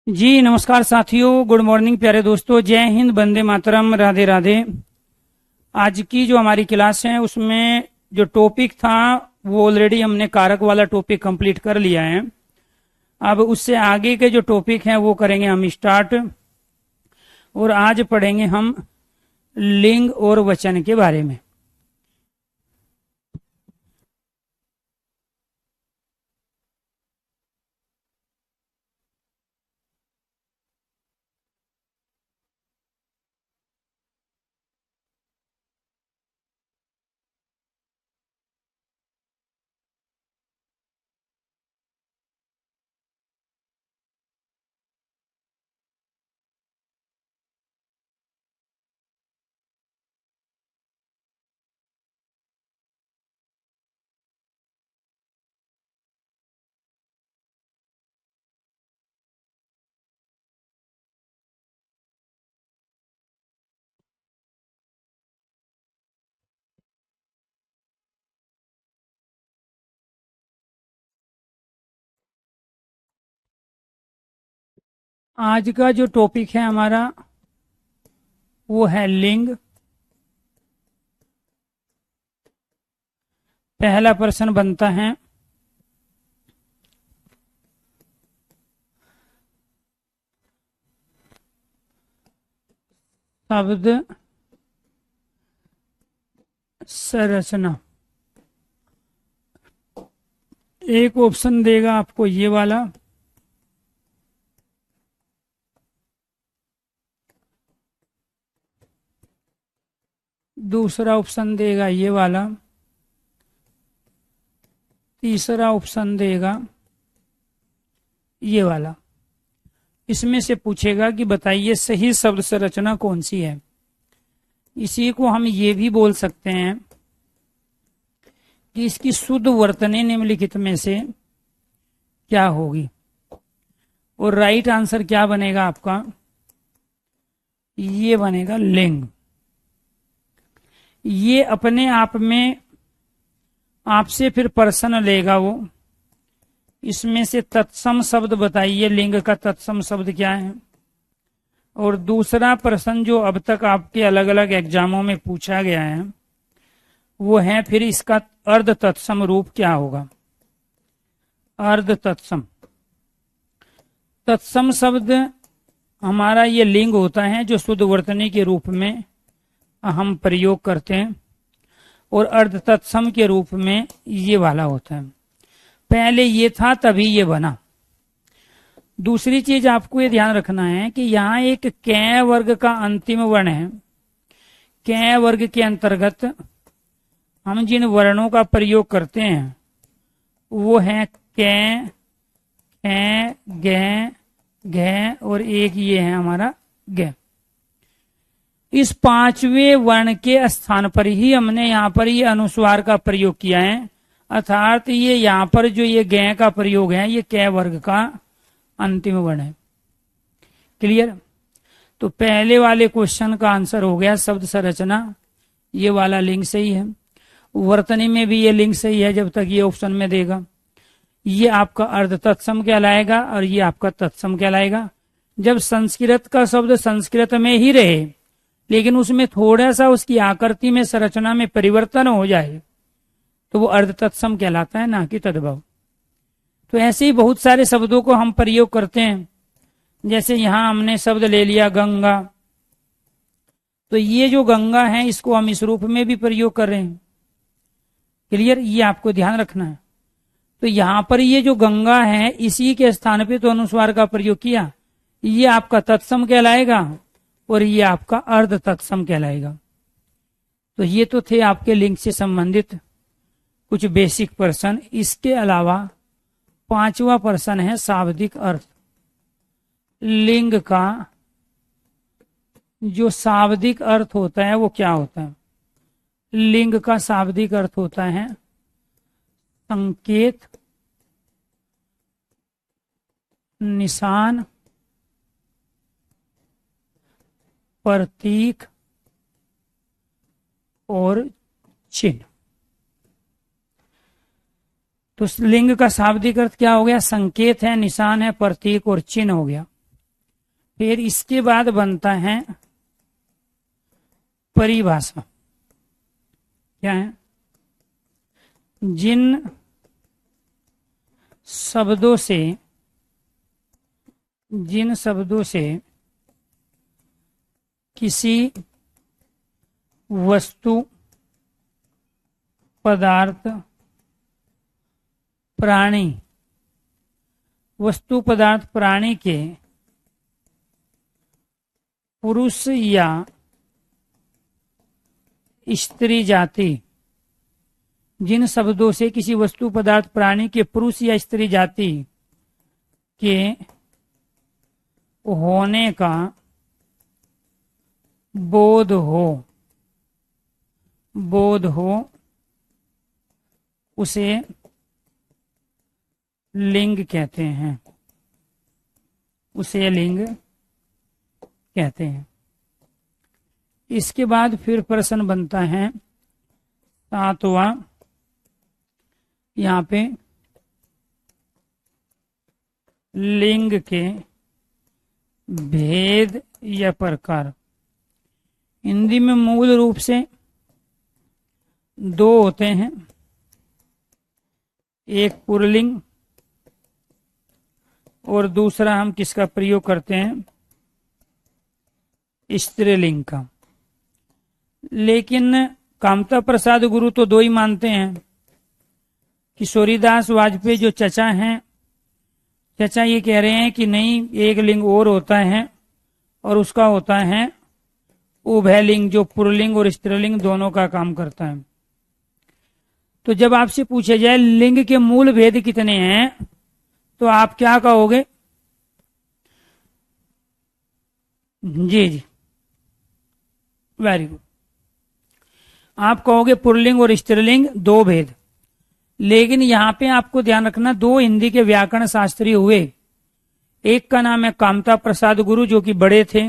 जी नमस्कार साथियों, good morning प्यारे दोस्तों, जय हिंद, वंदे मातरम, राधे राधे। आज की जो हमारी क्लास है उसमें जो टॉपिक था वो ऑलरेडी हमने कारक वाला टॉपिक कंप्लीट कर लिया है। अब उससे आगे के जो टॉपिक हैं वो करेंगे हम स्टार्ट। और आज पढ़ेंगे हम लिंग और वचन के बारे में। आज का जो टॉपिक है हमारा वो है लिंग। पहला प्रश्न बनता है, शब्द संरचना। एक ऑप्शन देगा आपको ये वाला, दूसरा ऑप्शन देगा ये वाला, तीसरा ऑप्शन देगा ये वाला। इसमें से पूछेगा कि बताइए सही शब्द संरचना कौन सी है। इसी को हम ये भी बोल सकते हैं कि इसकी शुद्ध वर्तनी निम्नलिखित में से क्या होगी। और राइट आंसर क्या बनेगा आपका, ये बनेगा लिंग। ये अपने आप में आपसे फिर प्रश्न लेगा वो, इसमें से तत्सम शब्द बताइए, लिंग का तत्सम शब्द क्या है। और दूसरा प्रश्न जो अब तक आपके अलग अलग एग्जामों में पूछा गया है वो है फिर इसका अर्ध तत्सम रूप क्या होगा। अर्ध तत्सम, तत्सम शब्द हमारा ये लिंग होता है जो शुद्ध वर्तनी के रूप में हम प्रयोग करते हैं, और अर्ध तत्सम के रूप में ये वाला होता है। पहले ये था तभी ये बना। दूसरी चीज आपको ये ध्यान रखना है कि यहाँ एक कै वर्ग का अंतिम वर्ण है। कै वर्ग के अंतर्गत हम जिन वर्णों का प्रयोग करते हैं वो है कै, कै, गै, घै और एक ये है हमारा गै। इस पांचवें वर्ण के स्थान पर ही हमने यहाँ पर ये अनुस्वार का प्रयोग किया है, अर्थात ये यहाँ पर जो ये गै का प्रयोग है ये कै वर्ग का अंतिम वर्ण है। क्लियर। तो पहले वाले क्वेश्चन का आंसर हो गया शब्द संरचना, ये वाला लिंग सही है। वर्तनी में भी ये लिंग सही है जब तक ये ऑप्शन में देगा। ये आपका अर्ध तत्सम कहलाएगा और ये आपका तत्सम कहलाएगा। जब संस्कृत का शब्द संस्कृत में ही रहे लेकिन उसमें थोड़ा सा उसकी आकृति में संरचना में परिवर्तन हो जाए तो वो अर्ध तत्सम कहलाता है, ना कि तद्भव। तो ऐसे ही बहुत सारे शब्दों को हम प्रयोग करते हैं। जैसे यहां हमने शब्द ले लिया गंगा, तो ये जो गंगा है इसको हम इस रूप में भी प्रयोग कर रहे हैं। क्लियर, ये आपको ध्यान रखना है। तो यहां पर ये जो गंगा है इसी के स्थान पे तो अनुस्वार का प्रयोग किया, ये आपका तत्सम कहलाएगा और ये आपका अर्ध तत्सम कहलाएगा। तो ये तो थे आपके लिंग से संबंधित कुछ बेसिक प्रश्न। इसके अलावा पांचवा प्रश्न है शाब्दिक अर्थ। लिंग का जो शाब्दिक अर्थ होता है वो क्या होता है। लिंग का शाब्दिक अर्थ होता है संकेत, निशान, प्रतीक और चिन्ह। तो लिंग का शाब्दिक अर्थ क्या हो गया, संकेत है, निशान है, प्रतीक और चिन्ह हो गया। फिर इसके बाद बनता है परिभाषा। क्या है? जिन शब्दों से किसी वस्तु, पदार्थ, प्राणी, वस्तु पदार्थ प्राणी के पुरुष या स्त्री जाति, जिन शब्दों से किसी वस्तु पदार्थ प्राणी के पुरुष या स्त्री जाति के होने का बोध हो उसे लिंग कहते हैं। उसे लिंग कहते हैं। इसके बाद फिर प्रश्न बनता है 7वां। यहाँ पे लिंग के भेद या प्रकार। हिंदी में मूल रूप से 2 होते हैं, एक पुल्लिंग और दूसरा हम किसका प्रयोग करते हैं? स्त्रीलिंग का। लेकिन कामता प्रसाद गुरु तो 2 ही मानते हैं। किशोरीदास वाजपेयी जो चचा हैं, चचा ये कह रहे हैं कि नहीं, एक लिंग और होता है और उसका होता है उभयलिंग, जो पुल्लिंग और स्त्रीलिंग दोनों का काम करता है। तो जब आपसे पूछा जाए लिंग के मूल भेद कितने हैं, तो आप क्या कहोगे? जी, वेरी गुड। आप कहोगे पुल्लिंग और स्त्रीलिंग 2 भेद। लेकिन यहाँ पे आपको ध्यान रखना, 2 हिंदी के व्याकरण शास्त्री हुए। एक का नाम है कामता प्रसाद गुरु जो कि बड़े थे,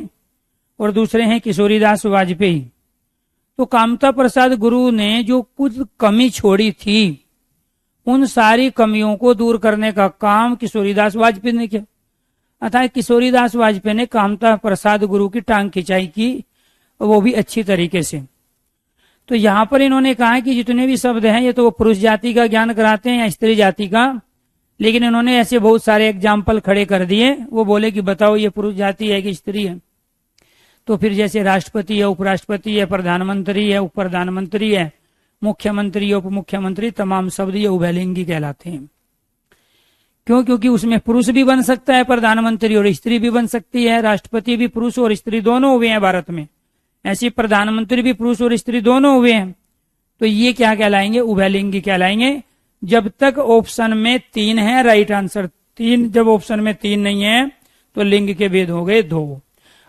और दूसरे हैं किशोरीदास वाजपेयी। तो कामता प्रसाद गुरु ने जो कुछ कमी छोड़ी थी, उन सारी कमियों को दूर करने का काम किशोरीदास वाजपेयी ने किया। अतः किशोरीदास वाजपेयी ने कामता प्रसाद गुरु की टांग खिंचाई की, वो भी अच्छी तरीके से। तो यहाँ पर इन्होंने कहा कि जितने भी शब्द हैं ये तो वो पुरुष जाति का ज्ञान कराते हैं या स्त्री जाति का, लेकिन इन्होंने ऐसे बहुत सारे एग्जाम्पल खड़े कर दिए। वो बोले कि बताओ ये पुरुष जाति है कि स्त्री है? तो फिर जैसे राष्ट्रपति है, उपराष्ट्रपति है, प्रधानमंत्री है, उप प्रधानमंत्री है, मुख्यमंत्री है, उप मुख्यमंत्री, तमाम शब्द ये उभयलिंगी कहलाते हैं। क्यों? क्योंकि उसमें पुरुष भी बन सकता है प्रधानमंत्री और स्त्री भी बन सकती है। राष्ट्रपति भी पुरुष और स्त्री दोनों हुए हैं भारत में, ऐसे प्रधानमंत्री भी पुरुष और स्त्री दोनों हुए हैं। तो ये क्या कहलाएंगे? उभयलिंगी कहलाएंगे। जब तक ऑप्शन में 3 है राइट आंसर 3, जब ऑप्शन में 3 नहीं है तो लिंग के भेद हो गए 2।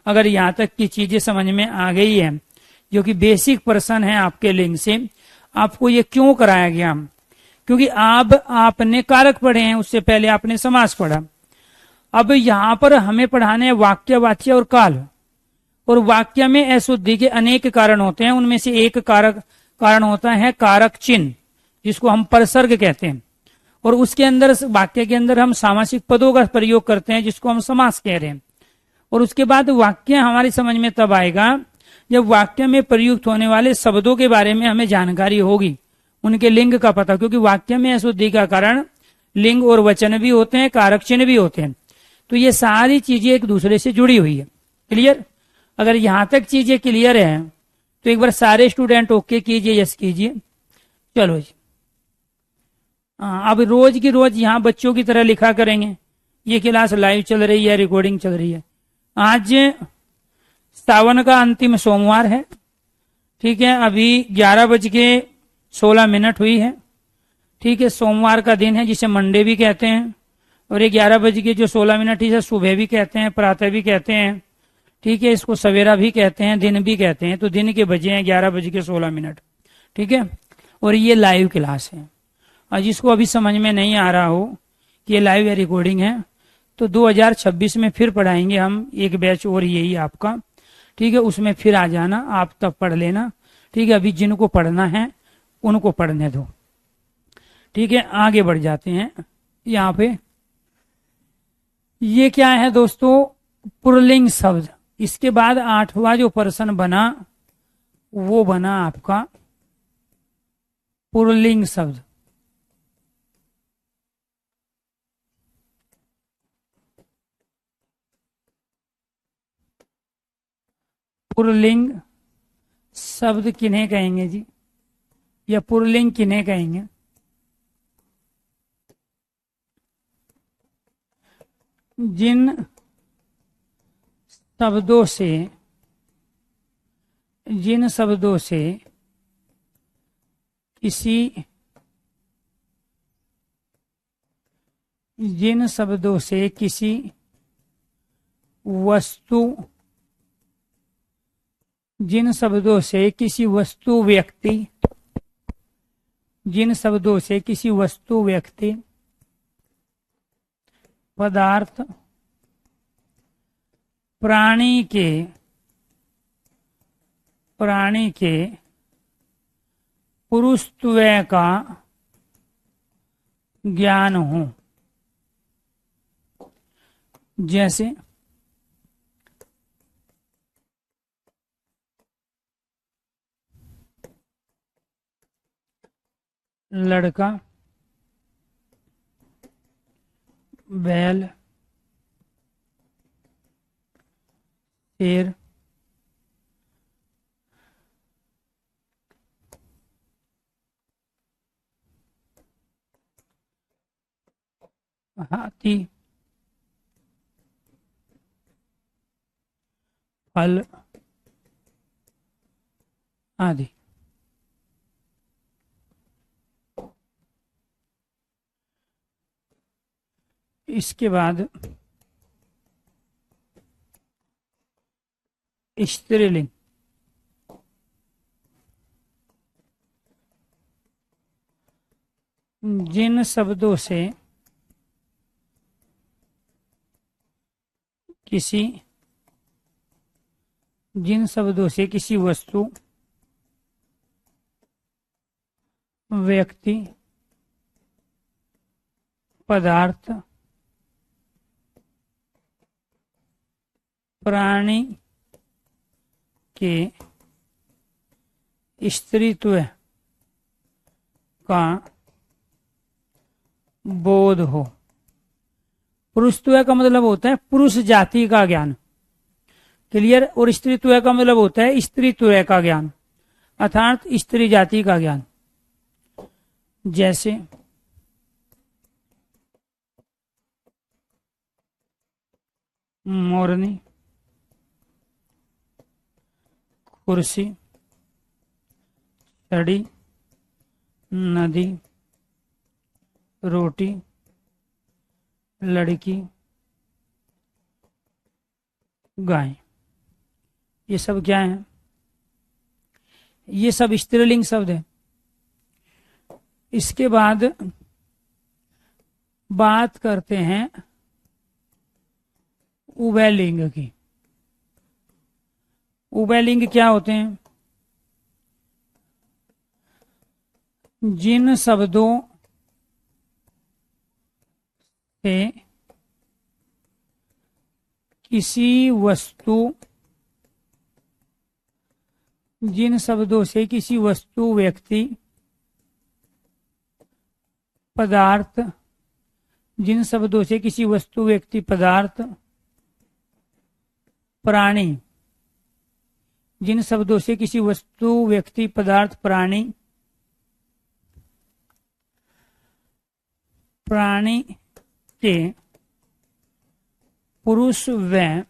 अगर यहाँ तक की चीजें समझ में आ गई है, जो कि बेसिक प्रश्न है आपके लिंग से, आपको ये क्यों कराया गया? क्योंकि अब आपने कारक पढ़े हैं, उससे पहले आपने समास पढ़ा। अब यहाँ पर हमें पढ़ाने वाक्य, वाच्य और काल। और वाक्य में अशुद्धि के अनेक कारण होते हैं, उनमें से एक कारण होता है कारक चिन्ह, जिसको हम परसर्ग कहते हैं। और उसके अंदर, वाक्य के अंदर हम सामासिक पदों का प्रयोग करते हैं, जिसको हम समास कह रहे हैं। और उसके बाद वाक्य हमारी समझ में तब आएगा जब वाक्य में प्रयुक्त होने वाले शब्दों के बारे में हमें जानकारी होगी, उनके लिंग का पता। क्योंकि वाक्य में अशुद्धि का कारण लिंग और वचन भी होते हैं, कारक चिन्ह भी होते हैं। तो ये सारी चीजें एक दूसरे से जुड़ी हुई है। क्लियर? अगर यहां तक चीजें क्लियर है तो एक बार सारे स्टूडेंट ओके कीजिए, यस कीजिए। चलो जी, अब रोज की रोज यहाँ बच्चों की तरह लिखा करेंगे। ये क्लास लाइव चल रही है, रिकॉर्डिंग चल रही है। आज सावन का अंतिम सोमवार है, ठीक है। अभी 11:16 हुई है, ठीक है। सोमवार का दिन है, जिसे मंडे भी कहते हैं। और ये 11:16 इसे सुबह भी कहते हैं, प्रातः भी कहते हैं, ठीक है। इसको सवेरा भी कहते हैं, दिन भी कहते हैं। तो दिन के बजे हैं 11:16, ठीक है। और ये लाइव क्लास है। और जिसको अभी समझ में नहीं आ रहा हो कि ये लाइव या रिकॉर्डिंग है, तो 2026 में फिर पढ़ाएंगे हम एक बैच और, यही आपका, ठीक है। उसमें फिर आ जाना, आप तब पढ़ लेना, ठीक है। अभी जिनको पढ़ना है उनको पढ़ने दो, ठीक है। आगे बढ़ जाते हैं। यहाँ पे ये क्या है दोस्तों? पुल्लिंग शब्द। इसके बाद 8वां जो पर्सन बना वो बना आपका पुल्लिंग शब्द। पुल्लिंग शब्द किन्हें कहेंगे जी, या पुल्लिंग किन्हें कहेंगे? जिन शब्दों से किसी वस्तु व्यक्ति पदार्थ प्राणी के पुरुषत्व का ज्ञान हो। जैसे लड़का, बैल, शेर, हाथी, फल आदि। इसके बाद स्त्रीलिंग। जिन शब्दों से किसी वस्तु, व्यक्ति, पदार्थ, प्राणी के स्त्रीत्व का बोध हो। पुरुषत्व का मतलब होता है पुरुष जाति का ज्ञान, क्लियर। और स्त्रीत्व का मतलब होता है स्त्रीत्व का ज्ञान, अर्थात स्त्री जाति का ज्ञान। जैसे मोरनी, कुर्सी, छड़ी, नदी, रोटी, लड़की, गाय। ये सब क्या है? ये सब स्त्रीलिंग शब्द है। इसके बाद बात करते हैं उभयलिंग की। उभयलिंग क्या होते हैं? जिन शब्दों से किसी वस्तु, व्यक्ति, पदार्थ, प्राणी, जिन शब्दों से किसी वस्तु, व्यक्ति, पदार्थ, प्राणी के पुरुष व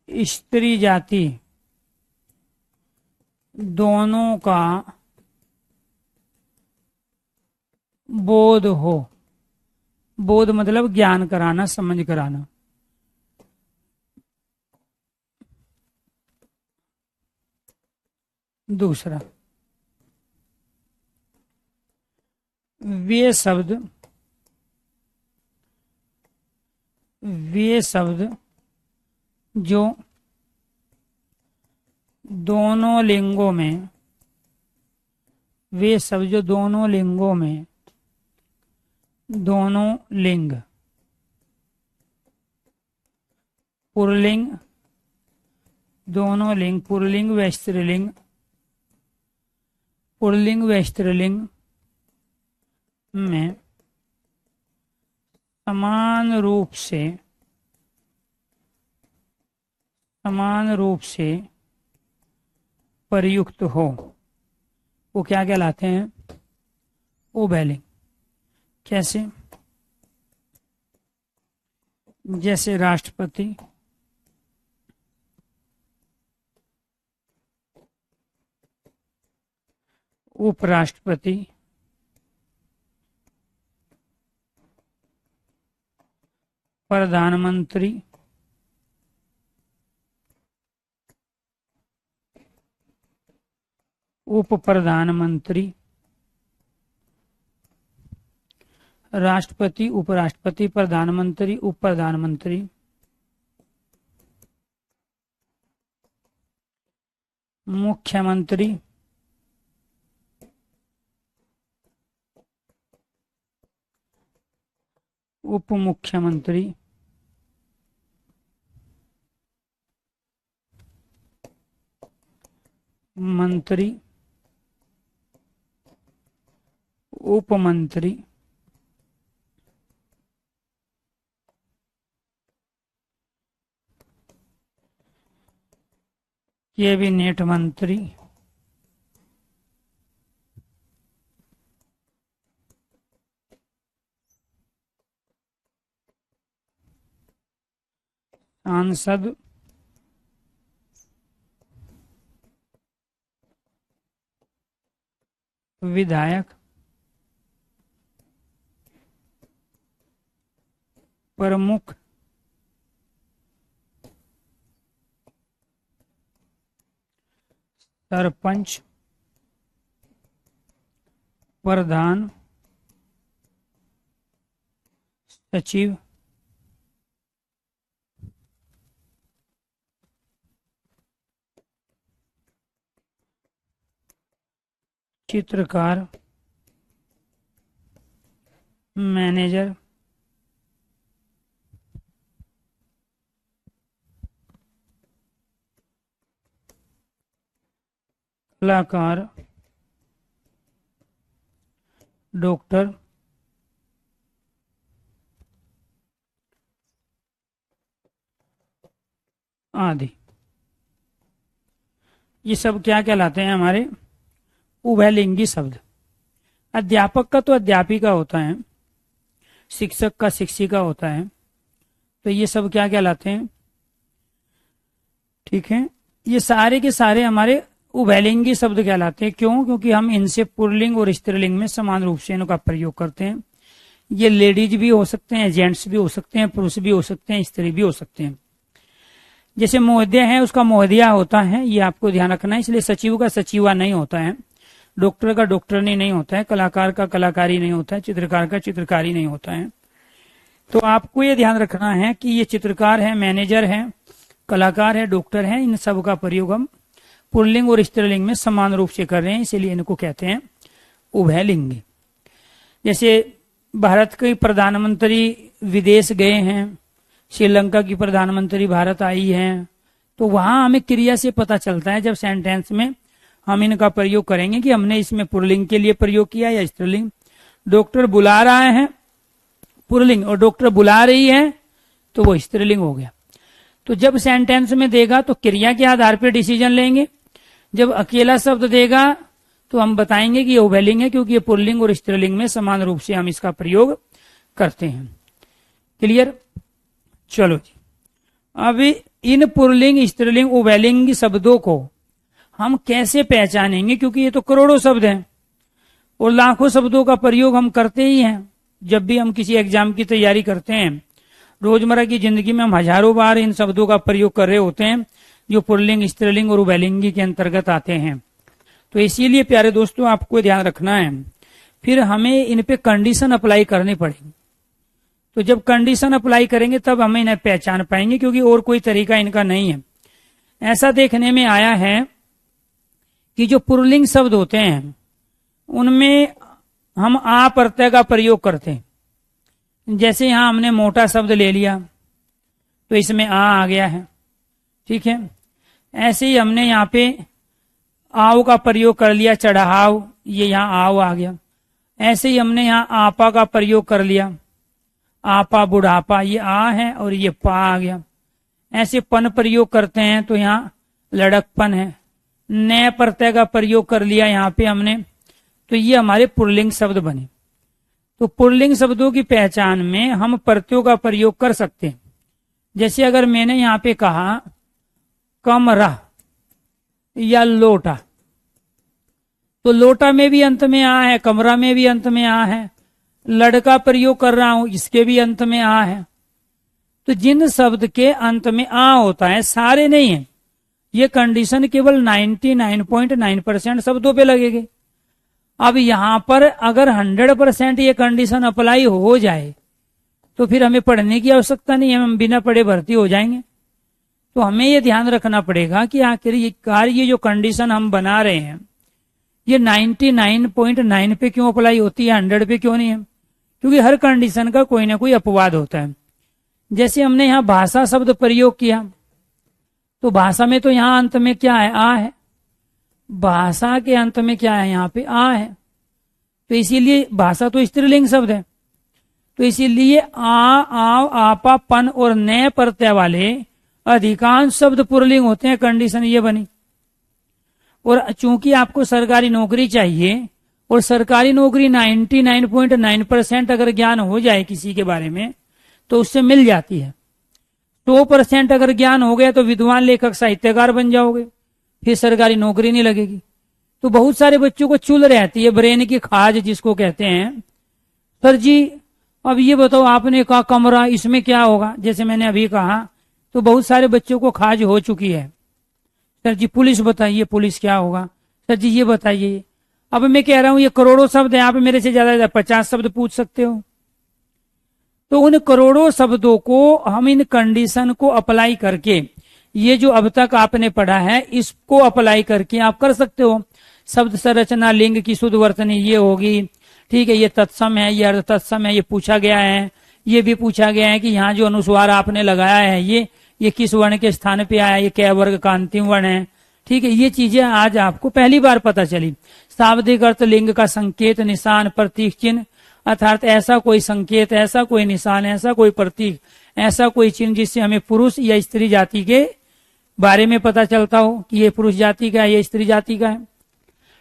स्त्री जाति दोनों का बोध हो। बोध मतलब ज्ञान कराना, समझ कराना। दूसरा, वे शब्द जो दोनों लिंगों में, दोनों लिंग पुल्लिंग, दोनों लिंग, पुल्लिंग व स्त्रीलिंग, पुल्लिंग व स्त्रीलिंग में समान रूप से प्रयुक्त हो, वो क्या कहलाते हैं? उभयलिंग। कैसे? जैसे राष्ट्रपति, उपराष्ट्रपति, प्रधानमंत्री, उप प्रधानमंत्री, राष्ट्रपति, उपराष्ट्रपति, प्रधानमंत्री, उप प्रधानमंत्री, मुख्यमंत्री, उप मुख्यमंत्री, मंत्री, उपमंत्री, कैबिनेट मंत्री, सांसद, विधायक, प्रमुख, सरपंच, प्रधान, सचिव, चित्रकार, मैनेजर, कलाकार, डॉक्टर, आदि। ये सब क्या कहलाते हैं? हमारे उभयलिंगी शब्द। अध्यापक का तो अध्यापिका होता है, शिक्षक का शिक्षिका होता है, तो ये सब क्या कहलाते हैं? ठीक है, ये सारे के सारे हमारे उभयलिंगी शब्द कहलाते हैं। क्यों? क्योंकि हम इनसे पुल्लिंग और स्त्रीलिंग में समान रूप से इनका प्रयोग करते हैं। ये लेडीज भी हो सकते हैं, जेंट्स भी हो सकते हैं, पुरुष भी हो सकते हैं, स्त्री भी हो सकते हैं। जैसे महोदय है, उसका महोदया होता है, ये आपको ध्यान रखना है। इसलिए सचिव का सचिवा नहीं होता है, डॉक्टर का डॉक्टरनी नहीं होता है, कलाकार का कलाकारी नहीं होता है, चित्रकार का चित्रकारी नहीं होता है। तो आपको ये ध्यान रखना है कि ये चित्रकार है, मैनेजर है, कलाकार है, डॉक्टर है, इन सब का प्रयोग हम पुल्लिंग और स्त्रीलिंग में समान रूप से कर रहे हैं, इसीलिए इनको कहते हैं उभयलिंगी। जैसे भारत के प्रधानमंत्री विदेश गए हैं, श्रीलंका की प्रधानमंत्री भारत आई हैं, तो वहां हमें क्रिया से पता चलता है, जब सेंटेंस में हम इनका प्रयोग करेंगे कि हमने इसमें पुल्लिंग के लिए प्रयोग किया या स्त्रीलिंग। डॉक्टर बुला रहा है, पुल्लिंग, और डॉक्टर बुला रही है, तो वो स्त्रीलिंग हो गया। तो जब सेंटेंस में देगा तो क्रिया के आधार पर डिसीजन लेंगे। जब अकेला शब्द देगा तो हम बताएंगे कि ये उभयलिंग है, क्योंकि ये पुल्लिंग और स्त्रीलिंग में समान रूप से हम इसका प्रयोग करते हैं। क्लियर? चलो जी, अब इन पुल्लिंग, स्त्रीलिंग, उभयलिंग शब्दों को हम कैसे पहचानेंगे? क्योंकि ये तो करोड़ों शब्द हैं और लाखों शब्दों का प्रयोग हम करते ही हैं। जब भी हम किसी एग्जाम की तैयारी करते हैं, रोजमर्रा की जिंदगी में हम हजारों बार इन शब्दों का प्रयोग कर रहे होते हैं, जो पुल्लिंग, स्त्रीलिंग और उभयलिंगी के अंतर्गत आते हैं। तो इसीलिए प्यारे दोस्तों, आपको ध्यान रखना है, फिर हमें इन पे कंडीशन अप्लाई करनी पड़ेगी। तो जब कंडीशन अप्लाई करेंगे तब हमें इन्हें पहचान पाएंगे, क्योंकि और कोई तरीका इनका नहीं है। ऐसा देखने में आया है कि जो पुल्लिंग शब्द होते हैं उनमें हम आ प्रत्यय का प्रयोग करते हैं। जैसे यहां हमने मोटा शब्द ले लिया, तो इसमें आ गया है। ठीक है, ऐसे ही हमने यहाँ पे आव का प्रयोग कर लिया, चढ़ाव, ये यहाँ आव आ गया। ऐसे ही हमने यहाँ आपा का प्रयोग कर लिया, आपा बुढ़ापा, ये आ है और ये पा आ गया। ऐसे पन प्रयोग करते हैं तो यहाँ लड़कपन है। न प्रत्यय का प्रयोग कर लिया यहाँ पे हमने, तो ये हमारे पुल्लिंग शब्द बने। तो पुल्लिंग शब्दों की पहचान में हम प्रत्ययों का प्रयोग कर सकते हैं। जैसे अगर मैंने यहाँ पे कहा कमरा या लोटा, तो लोटा में भी अंत में आ है, कमरा में भी अंत में आ है। लड़का प्रयोग कर रहा हूं, इसके भी अंत में आ है। तो जिन शब्द के अंत में आ होता है, सारे नहीं है, ये कंडीशन केवल 99.9% शब्दों पे लगेगी। अब यहां पर अगर 100% ये कंडीशन अप्लाई हो जाए तो फिर हमें पढ़ने की आवश्यकता नहीं है, हम बिना पढ़े भर्ती हो जाएंगे। तो हमें ये ध्यान रखना पड़ेगा कि आखिर ये जो कंडीशन हम बना रहे हैं ये 99.9 पे क्यों अप्लाई होती है, 100 पे क्यों नहीं है? क्योंकि हर कंडीशन का कोई ना कोई अपवाद होता है। जैसे हमने यहाँ भाषा शब्द प्रयोग किया, तो भाषा में तो यहाँ अंत में क्या है, आ है। भाषा के अंत में क्या है, यहाँ पे आ है। तो इसीलिए भाषा तो स्त्रीलिंग शब्द है, तो इसीलिए आ, आव, आपा, पन और न प्रत्यय वाले अधिकांश शब्द पुल्लिंग होते हैं। कंडीशन ये बनी। और चूंकि आपको सरकारी नौकरी चाहिए और सरकारी नौकरी 99.9% अगर ज्ञान हो जाए किसी के बारे में तो उससे मिल जाती है। 100% अगर ज्ञान हो गया तो विद्वान, लेखक, साहित्यकार बन जाओगे, फिर सरकारी नौकरी नहीं लगेगी। तो बहुत सारे बच्चों को चुल रहती है, ब्रेन की खाज जिसको कहते हैं। सर जी अब ये बताओ, आपने कहा कमरा, इसमें क्या होगा? जैसे मैंने अभी कहा, तो बहुत सारे बच्चों को खाज हो चुकी है। सर जी पुलिस बताइए, पुलिस क्या होगा? सर जी ये बताइए। अब मैं कह रहा हूं ये करोड़ों शब्द है, आप मेरे से ज्यादा 50 शब्द पूछ सकते हो। तो उन करोड़ों शब्दों को हम इन कंडीशन को अप्लाई करके, ये जो अब तक आपने पढ़ा है इसको अप्लाई करके आप कर सकते हो। शब्द संरचना, लिंग की शुद्ध वर्तनी ये होगी। ठीक है, ये तत्सम है, ये अर्ध तत्सम है, ये पूछा गया है। ये भी पूछा गया है कि यहाँ जो अनुस्वार आपने लगाया है ये किस वर्ण के स्थान पे आया, ये कै वर्ग का अंतिम वर्ण है। ठीक है, ये चीजें आज आपको पहली बार पता चली। शाब्दिक अर्थ, लिंग का संकेत, निशान, प्रतीक, चिन्ह, अर्थात ऐसा कोई संकेत, ऐसा कोई निशान, ऐसा कोई प्रतीक, ऐसा कोई चिन्ह जिससे हमें पुरुष या स्त्री जाति के बारे में पता चलता हो कि ये पुरुष जाति का है, ये स्त्री जाति का है।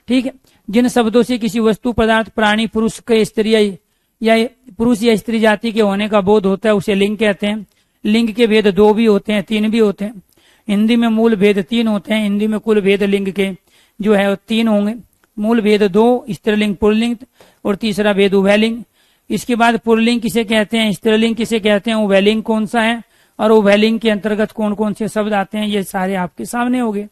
ठीक है, जिन शब्दों से किसी वस्तु, पदार्थ, प्राणी, पुरुष के स्त्री या पुरुष या स्त्री जाति के होने का बोध होता है उसे लिंग कहते हैं। लिंग के भेद 2 भी होते हैं, 3 भी होते हैं। हिंदी में मूल भेद 3 होते हैं। हिंदी में कुल भेद लिंग के जो है 3 होंगे। मूल भेद 2, स्त्रीलिंग, पुल्लिंग, और तीसरा भेद उभयलिंग। इसके बाद पुल्लिंग किसे कहते हैं, स्त्रीलिंग किसे कहते हैं, उभयलिंग कौन सा है, और उभयलिंग के अंतर्गत कौन कौन से शब्द आते हैं, ये सारे आपके सामने होंगे।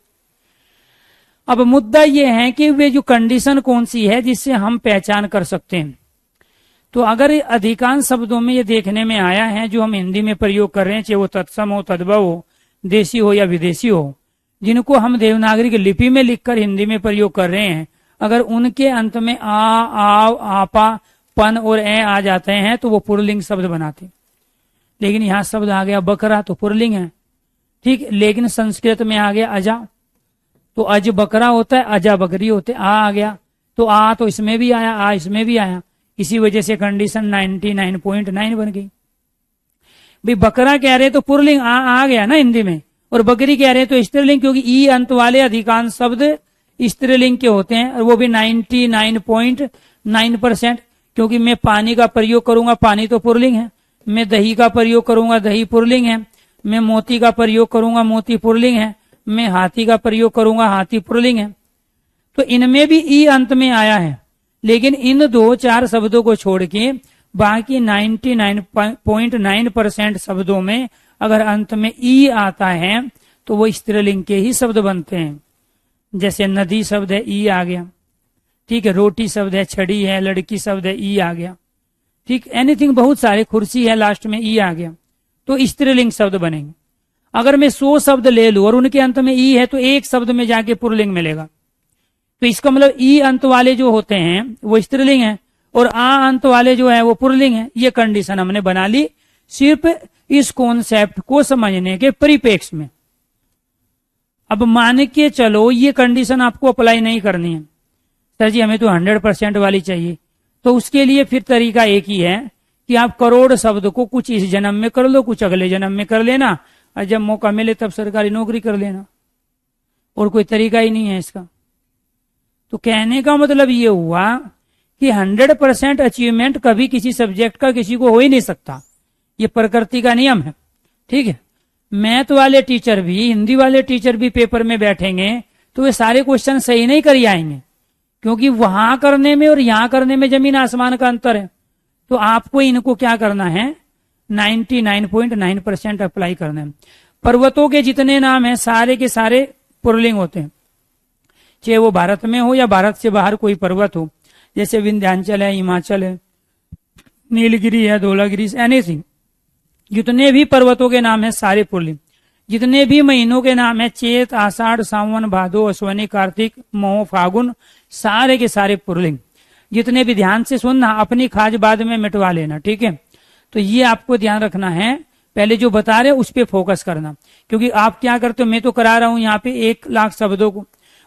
अब मुद्दा ये है कि वे जो कंडीशन कौन सी है जिससे हम पहचान कर सकते हैं। तो अगर अधिकांश शब्दों में ये देखने में आया है जो हम हिंदी में प्रयोग कर रहे हैं, चाहे वो तत्सम हो, तद्भव हो, देशी हो या विदेशी हो, जिनको हम देवनागरी की लिपि में लिखकर हिंदी में प्रयोग कर रहे हैं, अगर उनके अंत में आ, आव, आपा, पन और ए आ जाते हैं तो वो पुल्लिंग शब्द बनाते। लेकिन यहाँ शब्द आ गया बकरा, तो पुल्लिंग है। ठीक, लेकिन संस्कृत में आ गया अजा, तो अज बकरा होता है, अजा बकरी होते। आ गया तो आ तो इसमें भी आया, आ इसमें भी आया। इसी वजह से कंडीशन 99.9 बन गई। भाई बकरा कह रहे तो पुल्लिंग आ गया ना हिंदी में, और बकरी कह रहे तो स्त्रीलिंग, क्योंकि ई अंत वाले अधिकांश शब्द स्त्रीलिंग के होते हैं, और वो भी 99.9%। क्योंकि मैं पानी का प्रयोग करूंगा, पानी तो पुल्लिंग है। मैं दही का प्रयोग करूंगा, दही पुल्लिंग है। मैं मोती का प्रयोग करूंगा, मोती पुल्लिंग है। मैं हाथी का प्रयोग करूंगा, हाथी पुल्लिंग है। तो इनमें भी ई अंत में आया है। लेकिन इन 2-4 शब्दों को छोड़ के बाकी 99.9% शब्दों में अगर अंत में ई आता है तो वो स्त्रीलिंग के ही शब्द बनते हैं। जैसे नदी शब्द है, ई आ गया। ठीक है, रोटी शब्द है, छड़ी है, लड़की शब्द है, ई आ गया। ठीक, एनीथिंग, बहुत सारे, कुर्सी है, लास्ट में ई आ गया, तो स्त्रीलिंग शब्द बनेंगे। अगर मैं 100 शब्द ले लूं और उनके अंत में ई है तो एक शब्द में जाके पुल्लिंग मिलेगा। तो इसका मतलब ई अंत वाले जो होते हैं वो स्त्रीलिंग है और आ अंत वाले जो है वो पुल्लिंग है। ये कंडीशन हमने बना ली सिर्फ इस कॉन्सेप्ट को समझने के परिप्रेक्ष्य में। अब मान के चलो ये कंडीशन आपको अप्लाई नहीं करनी है, सर जी हमें तो 100% वाली चाहिए, तो उसके लिए फिर तरीका एक ही है कि आप करोड़ शब्द को कुछ इस जन्म में कर लो, कुछ अगले जन्म में कर लेना, और जब मौका मिले तब सरकारी नौकरी कर लेना, और कोई तरीका ही नहीं है इसका। तो कहने का मतलब ये हुआ कि 100% अचीवमेंट कभी किसी सब्जेक्ट का किसी को हो ही नहीं सकता, ये प्रकृति का नियम है। ठीक है, मैथ वाले टीचर भी, हिंदी वाले टीचर भी पेपर में बैठेंगे तो वे सारे क्वेश्चन सही नहीं कर आएंगे, क्योंकि वहां करने में और यहां करने में जमीन आसमान का अंतर है। तो आपको इनको क्या करना है, 99.9% अप्लाई करना है। पर्वतों के जितने नाम हैं सारे के सारे पुल्लिंग होते हैं, चाहे वो भारत में हो या भारत से बाहर कोई पर्वत हो, जैसे विंध्याचल है, हिमाचल है, नीलगिरी है, धौलागिरी, एनीथिंग। जितने भी पर्वतों के नाम है सारे पुल्लिंग। जितने भी महीनों के नाम है, चैत, आषाढ़, सावन, भादो, अश्वनी, कार्तिक, मोह, फागुन, सारे के सारे पुल्लिंग। जितने भी, ध्यान से सुनना, अपनी खाज बाद में मिटवा लेना। ठीक है, तो ये आपको ध्यान रखना है, पहले जो बता रहे उस पर फोकस करना। क्योंकि आप क्या करते हो, मैं तो करा रहा हूं यहाँ पे 1,00,000 शब्दों को,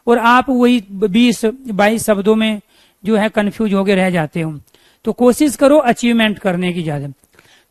और आप वही 20-22 शब्दों में जो है कंफ्यूज होके रह जाते हो। तो कोशिश करो अचीवमेंट करने की ज्यादा।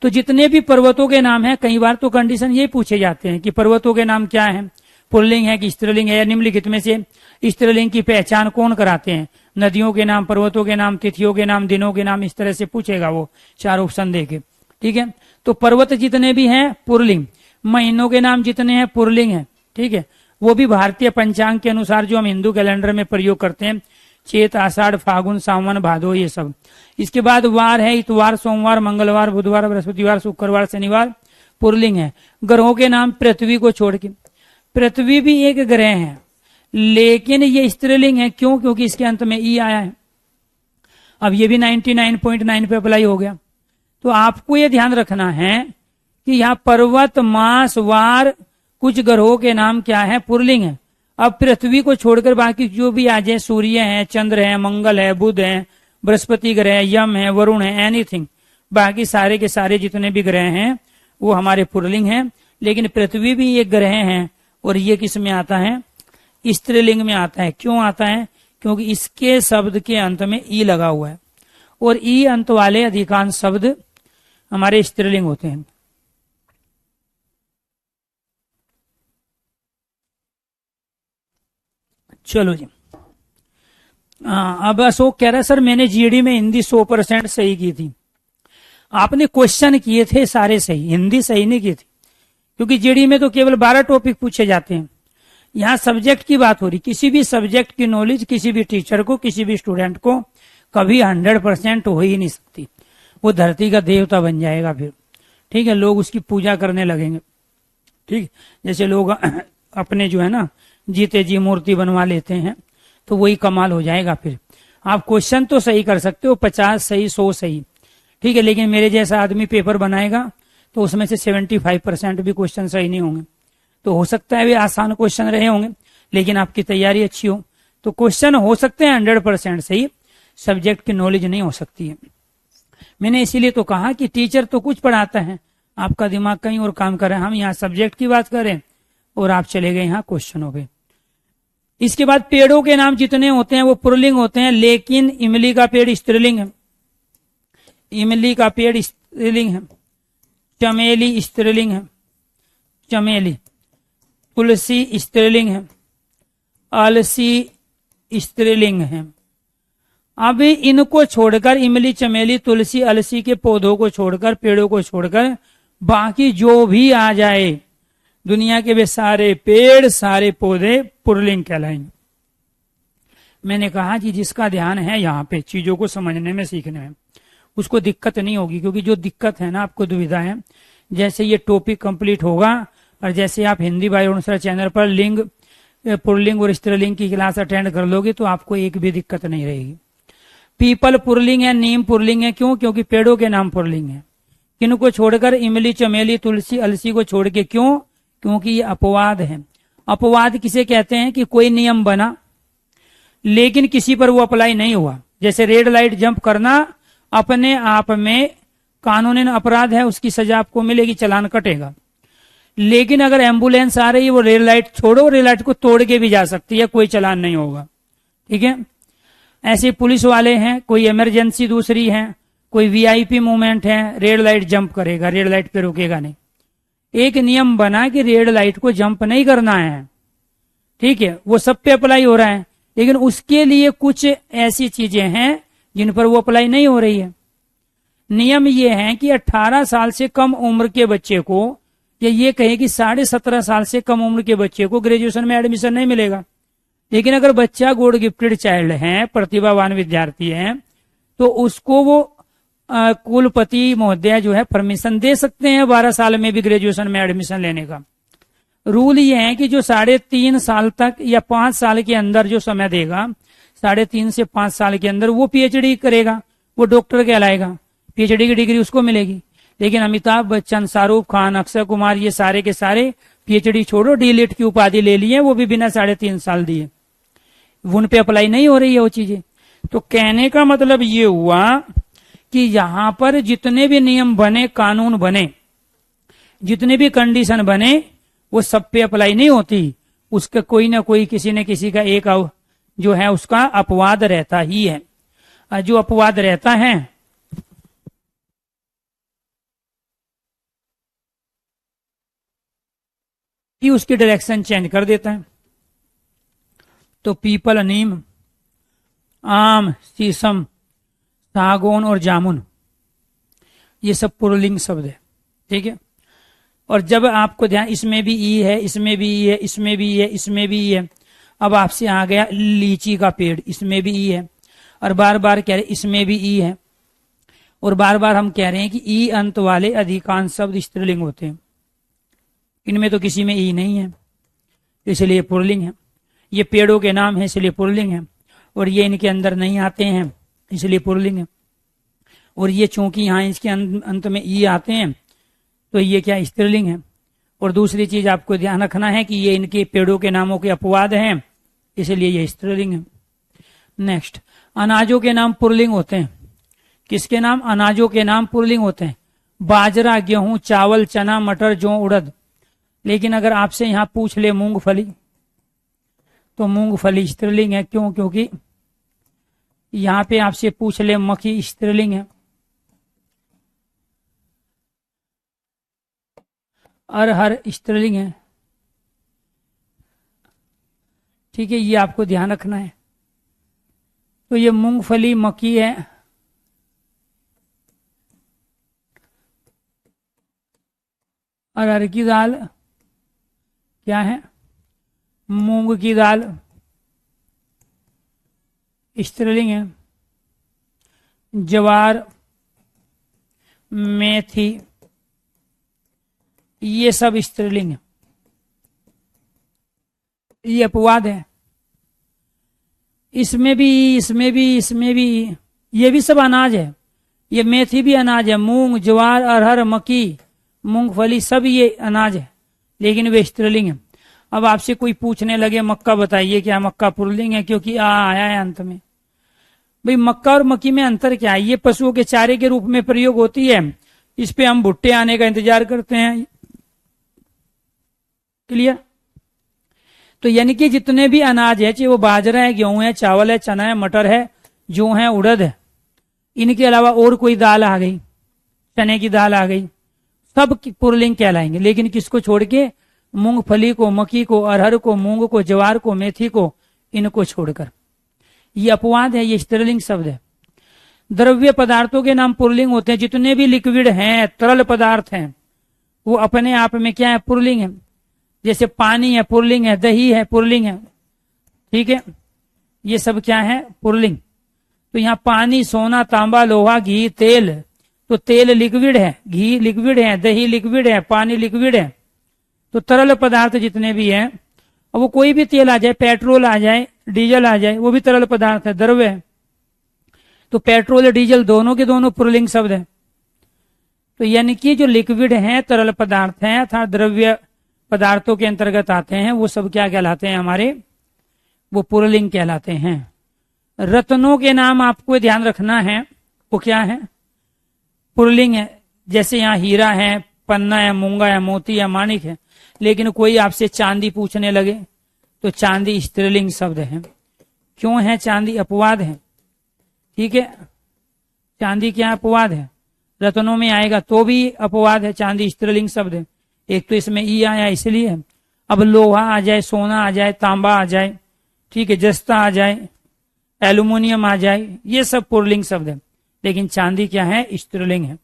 तो जितने भी पर्वतों के नाम हैं, कई बार तो कंडीशन ये पूछे जाते हैं कि पर्वतों के नाम क्या है, पुल्लिंग है कि स्त्रीलिंग है, या निम्नलिखित में से स्त्रीलिंग की पहचान कौन कराते हैं। नदियों के नाम, पर्वतों के नाम, तिथियों के नाम, दिनों के नाम, इस तरह से पूछेगा वो 4 ऑप्शन देके। ठीक है, तो पर्वत जितने भी हैं पुल्लिंग, महीनों के नाम जितने हैं पुल्लिंग है। ठीक है, वो भी भारतीय पंचांग के अनुसार जो हम हिंदू कैलेंडर में प्रयोग करते हैं, चैत, आषाढ़, फागुन, सावन, भादो, ये सब। इसके बाद वार है, इतवार, सोमवार, मंगलवार, बुधवार, बृहस्पतिवार, शुक्रवार, शनिवार, पुल्लिंग है। ग्रहों के नाम पृथ्वी को छोड़ के, पृथ्वी भी एक ग्रह है लेकिन ये स्त्रीलिंग है। क्यों? क्योंकि इसके अंत में ई आया है। अब ये भी 99.9 पे अप्लाई हो गया। तो आपको ये ध्यान रखना है कि यहाँ पर्वत, मास, वार, कुछ ग्रहों के नाम क्या है, पुल्लिंग है। अब पृथ्वी को छोड़कर बाकी जो भी आ जाए, सूर्य है, चंद्र है, मंगल है, बुध है, बृहस्पति ग्रह है, यम है, वरुण है, एनीथिंग, बाकी सारे के सारे जितने भी ग्रह हैं वो हमारे पुल्लिंग हैं। लेकिन पृथ्वी भी एक ग्रह है, और ये किस में आता है, स्त्रीलिंग में आता है। क्यों आता है? क्योंकि इसके शब्द के अंत में ई लगा हुआ है, और ई अंत वाले अधिकांश शब्द हमारे स्त्रीलिंग होते हैं। चलो जी, अब अशोक कह रहा है सर मैंने जीडी में हिंदी 100% सही की थी। आपने क्वेश्चन किए थे सारे सही, हिंदी सही नहीं की थी, क्योंकि जीडी में तो केवल 12 टॉपिक पूछे जाते हैं। यहाँ सब्जेक्ट की बात हो रही। किसी भी सब्जेक्ट की नॉलेज किसी भी टीचर को, किसी भी स्टूडेंट को कभी 100% हो ही नहीं सकती। वो धरती का देवता बन जाएगा फिर। ठीक है, लोग उसकी पूजा करने लगेंगे। ठीक, जैसे लोग अपने जो है ना जीते जी मूर्ति बनवा लेते हैं, तो वही कमाल हो जाएगा। फिर आप क्वेश्चन तो सही कर सकते हो, 50 सही, 100 सही, ठीक है, लेकिन मेरे जैसा आदमी पेपर बनाएगा तो उसमें से 75% भी क्वेश्चन सही नहीं होंगे। तो हो सकता है वे आसान क्वेश्चन रहे होंगे, लेकिन आपकी तैयारी अच्छी हो तो क्वेश्चन हो सकते हैं 100% सही, सब्जेक्ट की नॉलेज नहीं हो सकती है। मैंने इसीलिए तो कहा कि टीचर तो कुछ पढ़ाता है, आपका दिमाग कहीं और काम कर रहा है। हम यहाँ सब्जेक्ट की बात करें और आप चले गए यहाँ क्वेश्चनों पे। इसके बाद पेड़ों के नाम जितने होते हैं वो पुल्लिंग होते हैं, लेकिन इमली का पेड़ स्त्रीलिंग है, इमली का पेड़ स्त्रीलिंग है, चमेली स्त्रीलिंग है, चमेली, तुलसी स्त्रीलिंग है, अलसी स्त्रीलिंग है। अब इनको छोड़कर, इमली, चमेली, तुलसी, अलसी के पौधों को छोड़कर, पेड़ों को छोड़कर, बाकी जो भी आ जाए दुनिया के वे सारे पेड़, सारे पौधे पुल्लिंग कहलाएंगे। मैंने कहा कि जिसका ध्यान है यहाँ पे चीजों को समझने में, सीखने में, उसको दिक्कत नहीं होगी। क्योंकि जो दिक्कत है ना, आपको दुविधा है, जैसे ये टॉपिक कंप्लीट होगा और जैसे आप हिंदी बायोनुसार चैनल पर लिंग, पुल्लिंग और स्त्रीलिंग की क्लास अटेंड कर लोगे तो आपको एक भी दिक्कत नहीं रहेगी। पीपल पुल्लिंग है, नीम पुल्लिंग है। क्यों? क्योंकि पेड़ों के नाम पुल्लिंग है। किनको छोड़कर? इमली, चमेली, तुलसी, अलसी को छोड़ के। क्यों? क्योंकि ये अपवाद है। अपवाद किसे कहते हैं? कि कोई नियम बना लेकिन किसी पर वो अप्लाई नहीं हुआ। जैसे रेड लाइट जंप करना अपने आप में कानूनन अपराध है, उसकी सजा आपको मिलेगी, चालान कटेगा। लेकिन अगर एम्बुलेंस आ रही है, वो रेड लाइट छोड़ो, रेड लाइट को तोड़ के भी जा सकती है, कोई चालान नहीं होगा। ठीक है। ऐसे पुलिस वाले हैं, कोई इमरजेंसी दूसरी है, कोई वीआईपी मूवमेंट है, रेड लाइट जंप करेगा, रेड लाइट पे रुकेगा नहीं। एक नियम बना कि रेड लाइट को जंप नहीं करना है, ठीक है, वो सब पे अप्लाई हो रहा है, लेकिन उसके लिए कुछ ऐसी चीजें हैं जिन पर वो अप्लाई नहीं हो रही है। नियम ये है कि 18 साल से कम उम्र के बच्चे को, या ये कहे कि 17.5 साल से कम उम्र के बच्चे को ग्रेजुएशन में एडमिशन नहीं मिलेगा। लेकिन अगर बच्चा गॉड गिफ्टेड चाइल्ड है, प्रतिभावान विद्यार्थी है, तो उसको वो कुलपति महोदय जो है परमिशन दे सकते हैं 12 साल में भी ग्रेजुएशन में एडमिशन लेने का। रूल ये है कि जो 3.5 साल तक या 5 साल के अंदर जो समय देगा, 3.5 से 5 साल के अंदर वो पीएचडी करेगा, वो डॉक्टर कहलाएगा, पीएचडी की डिग्री उसको मिलेगी। लेकिन अमिताभ बच्चन, शाहरुख खान, अक्षय कुमार, ये सारे के सारे पीएचडी छोड़ो, डीलिट की उपाधि ले लिए, वो भी बिना 3.5 साल दिए, उन पे अप्लाई नहीं हो रही है वो चीजें। तो कहने का मतलब ये हुआ कि यहां पर जितने भी नियम बने, कानून बने, जितने भी कंडीशन बने, वो सब पे अप्लाई नहीं होती, उसका कोई ना कोई, किसी न किसी का एक जो है उसका अपवाद रहता ही है। जो अपवाद रहता है कि उसकी डायरेक्शन चेंज कर देता है। तो पीपल, नीम, आम, शीशम, सागौन और जामुन, ये सब पुल्लिंग शब्द है। ठीक है। और जब आपको ध्यान, इसमें भी ई है, इसमें भी ई है, इसमें भी ई है, इसमें भी ई है। अब आपसे आ गया लीची का पेड़, इसमें भी ई है, और बार बार कह रहे इसमें भी ई है, और बार बार हम कह रहे हैं कि ई अंत वाले अधिकांश शब्द स्त्रीलिंग होते हैं, इनमें तो किसी में ई नहीं है, इसलिए पुल्लिंग है। ये पेड़ों के नाम है इसलिए पुल्लिंग है, और ये इनके अंदर नहीं आते हैं इसलिए पुल्लिंग है। और ये चूंकि यहाँ इसके अंत में ई आते हैं तो ये क्या, स्त्रीलिंग है। और दूसरी चीज आपको ध्यान रखना है कि ये इनके पेड़ों के नामों के अपवाद हैं, इसलिए ये स्त्रीलिंग है। नेक्स्ट, अनाजों के नाम पुल्लिंग होते हैं। किसके नाम? अनाजों के नाम पुल्लिंग होते हैं। बाजरा, गेहूं, चावल, चना, मटर, जौ, उड़द। लेकिन अगर आपसे यहां पूछ ले मूंगफली, तो मूंगफली स्त्रीलिंग है। क्यों? क्योंकि यहां पे आपसे पूछ ले मक्की, स्त्रीलिंग है। अरहर स्त्रीलिंग है। ठीक है, ये आपको ध्यान रखना है। तो ये मूंगफली, मक्की है, अरहर की दाल क्या है? मूंग की दाल स्त्रीलिंग है। ज्वार, मेथी, ये सब स्त्रीलिंग है, ये अपवाद है। इसमें भी, इसमें भी, इसमें भी, ये भी सब अनाज है। ये मेथी भी अनाज है, मूंग, ज्वार, अरहर, मक्की, मूंगफली, सब ये अनाज है, लेकिन वे स्त्रीलिंग है। अब आपसे कोई पूछने लगे मक्का बताइए, क्या मक्का पुल्लिंग है? क्योंकि आया है अंत में। भाई मक्का और मक्की में अंतर क्या है? ये पशुओं के चारे के रूप में प्रयोग होती है, इस पे हम भुट्टे आने का इंतजार करते हैं। क्लियर? तो यानी कि जितने भी अनाज है, चाहे वो बाजरा है, गेहूं है, चावल है, चना है, मटर है, जौ है, उड़द है, इनके अलावा और कोई दाल आ गई, चने की दाल आ गई, सब पुल्लिंग कहलाएंगे। लेकिन किसको छोड़ के? मूंगफली को, मक्की को, अरहर को, मूंग को, ज्वार को, मेथी को, इनको छोड़कर। ये अपवाद है, ये स्त्रीलिंग शब्द है। द्रव्य पदार्थों के नाम पुल्लिंग होते हैं। जितने भी लिक्विड हैं, तरल पदार्थ हैं, वो अपने आप में क्या है? पुल्लिंग है। जैसे पानी है, पुल्लिंग है, दही है, पुल्लिंग है। ठीक है, ये सब क्या है? पुल्लिंग। तो यहाँ पानी, सोना, तांबा, लोहा, घी, तेल, तो तेल लिक्विड है, घी लिक्विड है, दही लिक्विड है, पानी लिक्विड है। तो तरल पदार्थ जितने भी हैं, अब वो कोई भी तेल आ जाए, पेट्रोल आ जाए, डीजल आ जाए, वो भी तरल पदार्थ है, द्रव्य है। तो पेट्रोल और डीजल दोनों के दोनों पुल्लिंग शब्द है। तो यानी कि जो लिक्विड है, तरल पदार्थ है, अर्थात द्रव्य पदार्थों के अंतर्गत आते हैं, वो सब क्या कहलाते हैं हमारे? वो पुल्लिंग कहलाते हैं। रत्नों के नाम आपको ध्यान रखना है, वो क्या है? पुल्लिंग है। जैसे यहाँ हीरा है, पन्ना है, मूंगा है, मोती है, माणिक है। लेकिन कोई आपसे चांदी पूछने लगे तो चांदी स्त्रीलिंग शब्द है। क्यों है? चांदी अपवाद है। ठीक है, चांदी क्या अपवाद है? रत्नों में आएगा तो भी अपवाद है, चांदी स्त्रीलिंग शब्द है। एक तो इसमें ई आया इसलिए है। अब लोहा आ जाए, सोना आ जाए, तांबा आ जाए, ठीक है, जस्ता आ जाए, एल्यूमिनियम आ जाए, ये सब पुल्लिंग शब्द है। लेकिन चांदी क्या है? स्त्रीलिंग है।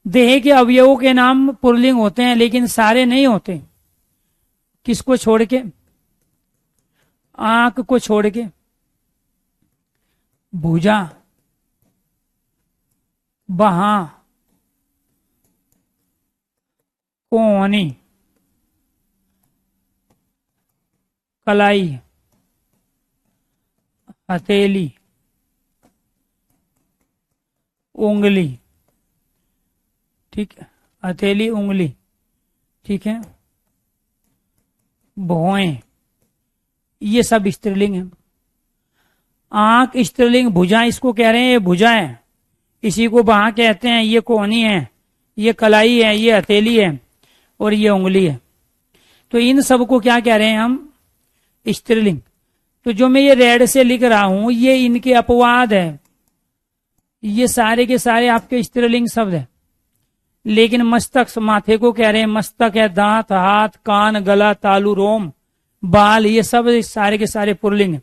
देह के अवयवों के नाम पुल्लिंग होते हैं, लेकिन सारे नहीं होते। किसको छोड़ के? आंख को छोड़ के। भुजा, बहा, कोहनी, कलाई, हथेली, उंगली, ठीक है, हथेली, उंगली, ठीक है, भौएं, ये सब स्त्रीलिंग है। आंख स्त्रीलिंग, भुजा इसको कह रहे हैं ये भुजा है, इसी को बहा कहते हैं, ये कोहनी है, ये कलाई है, ये हथेली है और ये उंगली है। तो इन सब को क्या कह रहे हैं हम? स्त्रीलिंग। तो जो मैं ये रेड से लिख रहा हूं ये इनके अपवाद है, ये सारे के सारे आपके स्त्रीलिंग शब्द है। लेकिन मस्तक, माथे को कह रहे हैं मस्तक है, दांत, हाथ, कान, गला, तालु, रोम, बाल, ये सब सारे के सारे पुल्लिंग है।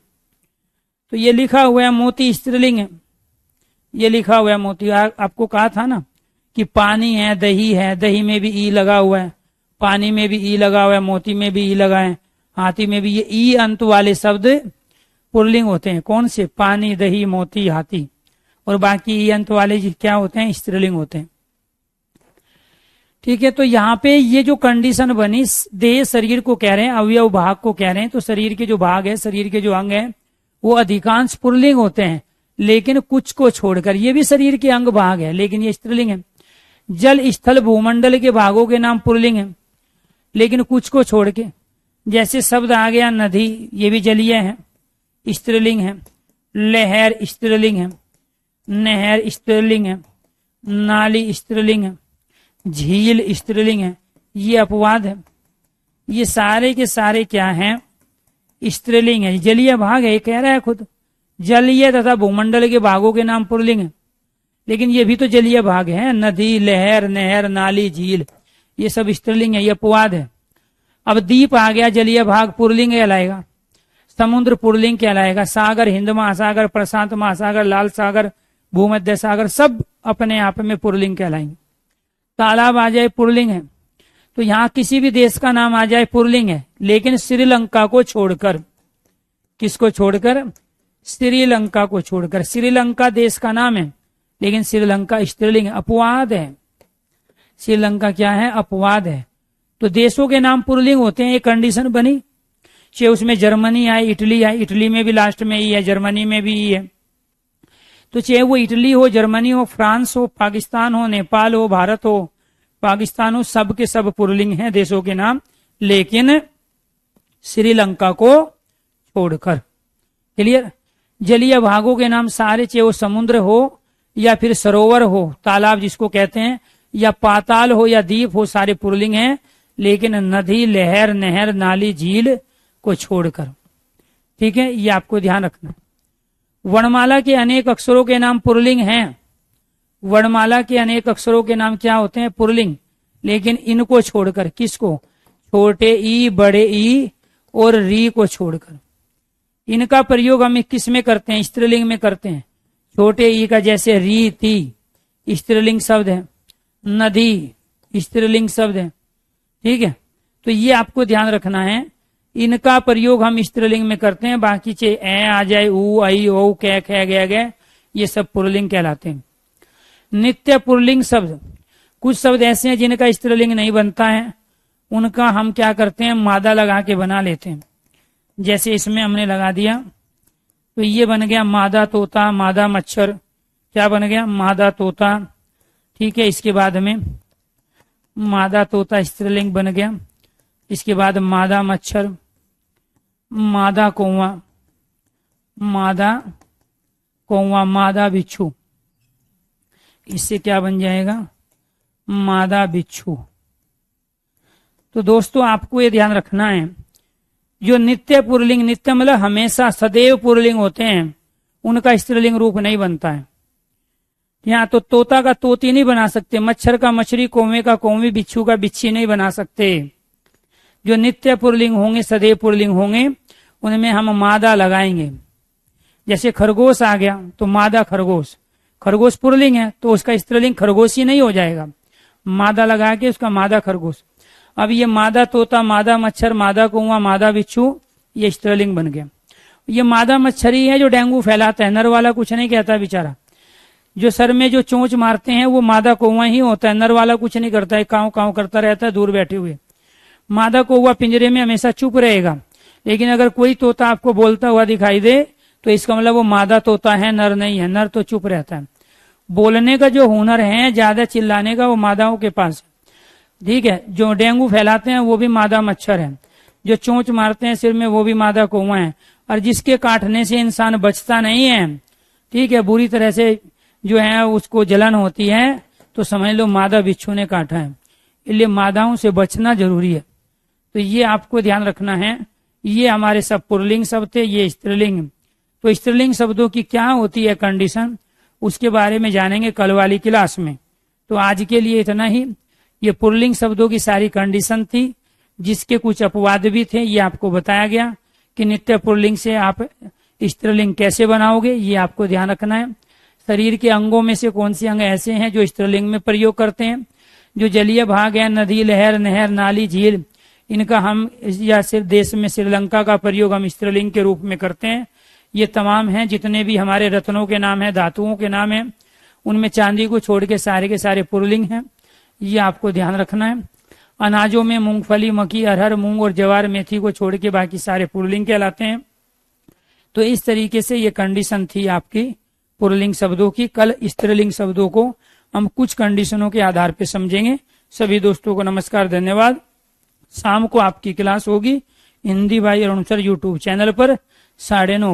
तो ये लिखा हुआ है मोती स्त्रीलिंग है। ये लिखा हुआ है मोती। आपको कहा था ना कि पानी है, दही है, दही में भी ई लगा हुआ है, पानी में भी ई लगा हुआ है, मोती में भी ई लगा है, हाथी में भी। ये ई अंत वाले शब्द पुल्लिंग होते हैं। कौन से? पानी, दही, मोती, हाथी। और बाकी ई अंत वाले क्या होते हैं? स्त्रीलिंग होते हैं। ठीक है, तो यहाँ पे ये जो कंडीशन बनी, देह शरीर को कह रहे हैं, अवयव भाग को कह रहे हैं। तो शरीर के जो भाग है, शरीर के जो अंग है, वो अधिकांश पुल्लिंग होते हैं, लेकिन कुछ को छोड़कर। ये भी शरीर के अंग भाग है, लेकिन ये स्त्रीलिंग है। जल, स्थल, भूमंडल के भागों के नाम पुल्लिंग है, लेकिन कुछ को छोड़ के। जैसे शब्द आ गया नदी, ये भी जलीय है, स्त्रीलिंग है। लहर स्त्रीलिंग है, नहर स्त्रीलिंग है, नाली स्त्रीलिंग है, झील स्त्रीलिंग है, ये अपवाद है। ये सारे के सारे क्या हैं? स्त्रीलिंग है। जलीय भाग है, ये कह रहा है खुद। जलीय तथा भूमंडल के भागों के नाम पुल्लिंग है, लेकिन ये भी तो जलीय भाग है। नदी, लहर, नहर, नाली, झील, ये सब स्त्रीलिंग है, ये अपवाद है। अब द्वीप आ गया, जलीय भाग, पुल्लिंग कहलाएगा। समुद्र पुल्लिंग कहलाएगा। सागर, हिंद महासागर, प्रशांत महासागर, लाल सागर, भूमध्य सागर, सब अपने आप में पुल्लिंग कहलाएंगे। तालाब आ जाए, पुल्लिंग है। तो यहाँ किसी भी देश का नाम आ जाए, पुल्लिंग है, लेकिन श्रीलंका को छोड़कर। किसको छोड़कर? श्रीलंका को छोड़कर। श्रीलंका देश का नाम है, लेकिन श्रीलंका स्त्रीलिंग है, अपवाद है। श्रीलंका क्या है? अपवाद है। तो देशों के नाम पुल्लिंग होते हैं, एक कंडीशन बनी। चाहे उसमें जर्मनी आए, इटली आए, इटली में भी लास्ट में ही है, जर्मनी में भी ही है। तो चाहे वो इटली हो, जर्मनी हो, फ्रांस हो, पाकिस्तान हो, नेपाल हो, भारत हो, पाकिस्तान हो, सब के सब पुल्लिंग हैं देशों के नाम, लेकिन श्रीलंका को छोड़कर। क्लियर? जलीय भागों के नाम सारे, चाहे वो समुद्र हो या फिर सरोवर हो, तालाब जिसको कहते हैं, या पाताल हो या द्वीप हो, सारे पुल्लिंग हैं, लेकिन नदी, लहर, नहर, नाली, झील को छोड़कर। ठीक है, ये आपको ध्यान रखना। वर्णमाला के अनेक अक्षरों के नाम पुल्लिंग हैं। वर्णमाला के अनेक अक्षरों के नाम क्या होते हैं? पुल्लिंग, लेकिन इनको छोड़कर। किसको? छोटे ई, बड़े ई और री को छोड़कर। इनका प्रयोग हम किस में करते हैं? स्त्रीलिंग में करते हैं। छोटे ई का जैसे रीति स्त्रीलिंग शब्द है, नदी स्त्रीलिंग शब्द है। ठीक है, तो ये आपको ध्यान रखना है, इनका प्रयोग हम स्त्रीलिंग में करते हैं। बाकी चे ए आ जाए, ऊ, आई, ओ, कै, खे, गे, ये सब पुल्लिंग कहलाते हैं। नित्य पुल्लिंग शब्द, कुछ शब्द ऐसे हैं जिनका स्त्रीलिंग नहीं बनता है, उनका हम क्या करते हैं? मादा लगा के बना लेते हैं। जैसे इसमें हमने लगा दिया, तो ये बन गया मादा तोता, मादा मच्छर। क्या बन गया? मादा तोता। ठीक है, इसके बाद में मादा तोता स्त्रीलिंग बन गया। इसके बाद मादा मच्छर, मादा कौवा, मादा कौवा, मादा बिच्छू। इससे क्या बन जाएगा, मादा बिच्छू। तो दोस्तों आपको ये ध्यान रखना है, जो नित्य पुल्लिंग, नित्य मतलब हमेशा सदैव पुल्लिंग होते हैं, उनका स्त्रीलिंग रूप नहीं बनता है। यहाँ तो तोता का तोती नहीं बना सकते, मच्छर का मछली, कौवे का कौवी, बिच्छू का बिच्छी नहीं बना सकते। जो नित्य पुल्लिंग होंगे, सदैव पुल्लिंग होंगे, उनमें हम मादा लगाएंगे। जैसे खरगोश आ गया तो मादा खरगोश, खरगोश पुल्लिंग है तो उसका स्त्रीलिंग खरगोश ही नहीं हो जाएगा, मादा लगा के उसका मादा खरगोश। अब ये मादा तोता, मादा मच्छर, मादा कौवा, मादा बिच्छू, ये स्त्रीलिंग बन गया। ये मादा मच्छरी है जो डेंगू फैलाता है, नर वाला कुछ नहीं कहता बेचारा। जो सर में जो चोंच मारते हैं वो मादा कौवा ही होता है, नर वाला कुछ नहीं करता है, काव काव करता रहता है दूर बैठे हुए। मादा कौवा पिंजरे में हमेशा चुप रहेगा, लेकिन अगर कोई तोता आपको बोलता हुआ दिखाई दे तो इसका मतलब वो मादा तोता है, नर नहीं है। नर तो चुप रहता है। बोलने का जो हुनर है, ज्यादा चिल्लाने का, वो मादाओं के पास है। ठीक है, जो डेंगू फैलाते हैं वो भी मादा मच्छर है, जो चोंच मारते हैं सिर में वो भी मादा कौवा है, और जिसके काटने से इंसान बचता नहीं है, ठीक है, बुरी तरह से जो है उसको जलन होती है, तो समझ लो मादा बिच्छू ने काटा है। इसलिए मादाओं से बचना जरूरी है। तो ये आपको ध्यान रखना है। ये हमारे सब पुल्लिंग शब्द थे, ये स्त्रीलिंग। तो स्त्रीलिंग शब्दों की क्या होती है कंडीशन, उसके बारे में जानेंगे कल वाली क्लास में। तो आज के लिए इतना ही। ये पुल्लिंग शब्दों की सारी कंडीशन थी, जिसके कुछ अपवाद भी थे, ये आपको बताया गया कि नित्य पुल्लिंग से आप स्त्रीलिंग कैसे बनाओगे, ये आपको ध्यान रखना है। शरीर के अंगों में से कौन से अंग ऐसे हैं जो स्त्रीलिंग में प्रयोग करते हैं। जो जलीय भाग है, नदी, लहर, नहर, नाली, झील, इनका हम या सिर्फ देश में श्रीलंका का प्रयोग हम स्त्रीलिंग के रूप में करते हैं। ये तमाम हैं, जितने भी हमारे रत्नों के नाम है, धातुओं के नाम है, उनमें चांदी को छोड़ के सारे पुल्लिंग हैं। ये आपको ध्यान रखना है। अनाजों में मूंगफली, मक्की, अरहर, मूंग और ज्वार, मेथी को छोड़ के बाकी सारे पुल्लिंग कहलाते हैं। तो इस तरीके से ये कंडीशन थी आपकी पुल्लिंग शब्दों की। कल स्त्रीलिंग शब्दों को हम कुछ कंडीशनों के आधार पर समझेंगे। सभी दोस्तों को नमस्कार, धन्यवाद। शाम को आपकी क्लास होगी हिंदी भाई अरुण सर यूट्यूब चैनल पर 9:30